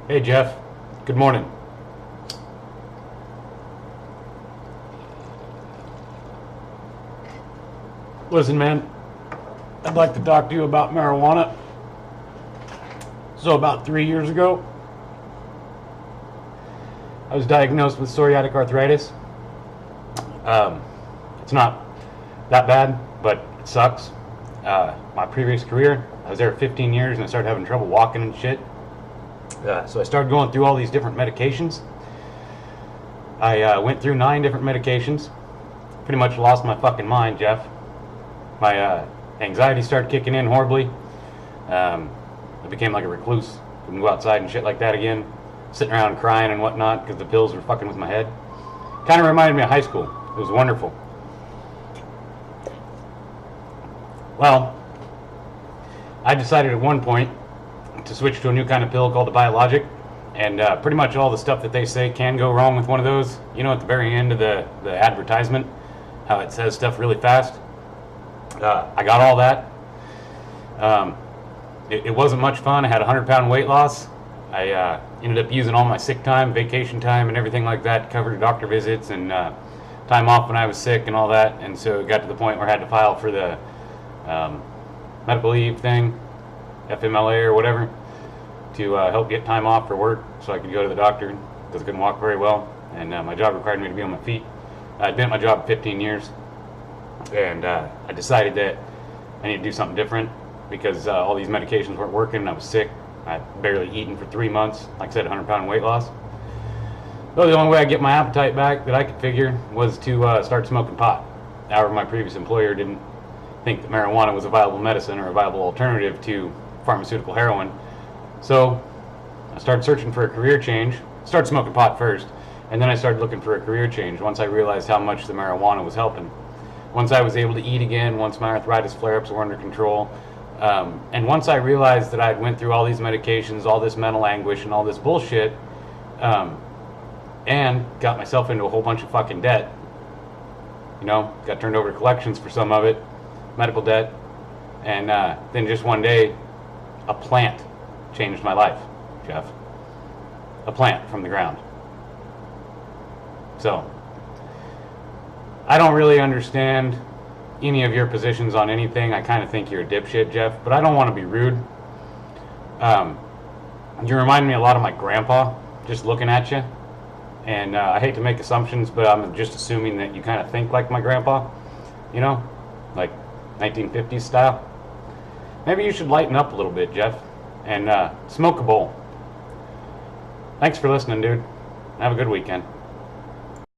Hey Jeff, good morning. Listen, man, I'd like to talk to you about marijuana. So, about 3 years ago, I was diagnosed with psoriatic arthritis. It's not that bad, but it sucks. My previous career, I was there 15 years and I started having trouble walking and shit. So I started going through all these different medications. I went through 9 different medications. Pretty much lost my fucking mind, Jeff. My anxiety started kicking in horribly. I became like a recluse. Couldn't go outside and shit like that again. Sitting around crying and whatnot because the pills were fucking with my head. Kind of reminded me of high school. It was wonderful. Well, I decided at one point to switch to a new kind of pill called a biologic. And pretty much all the stuff that they say can go wrong with one of those. You know, at the very end of the advertisement, how it says stuff really fast. I got all that. It wasn't much fun. I had a 100-pound weight loss. I ended up using all my sick time, vacation time, and everything like that to cover doctor visits and time off when I was sick and all that. And so it got to the point where I had to file for the medical leave thing, FMLA or whatever, to help get time off for work so I could go to the doctor because I couldn't walk very well. And my job required me to be on my feet. I'd been at my job for 15 years. And I decided that I need to do something different because all these medications weren't working and I was sick. I'd barely eaten for 3 months. Like I said, 100-pound weight loss. So the only way I get my appetite back that I could figure was to start smoking pot. However, my previous employer didn't think that marijuana was a viable medicine or a viable alternative to pharmaceutical heroin. So I started searching for a career change. Started smoking pot first, and then I started looking for a career change once I realized how much the marijuana was helping. Once I was able to eat again, once my arthritis flare-ups were under control, and once I realized that I'd went through all these medications, all this mental anguish, and all this bullshit, and got myself into a whole bunch of fucking debt, you know, got turned over to collections for some of it, medical debt, and then just one day, a plant changed my life, Jeff. A plant from the ground. So, I don't really understand any of your positions on anything. I kind of think you're a dipshit, Jeff, but I don't want to be rude. You remind me a lot of my grandpa, just looking at you. And I hate to make assumptions, but I'm just assuming that you kind of think like my grandpa. You know, like 1950s style. Maybe you should lighten up a little bit, Jeff, and smoke a bowl. Thanks for listening, dude. Have a good weekend.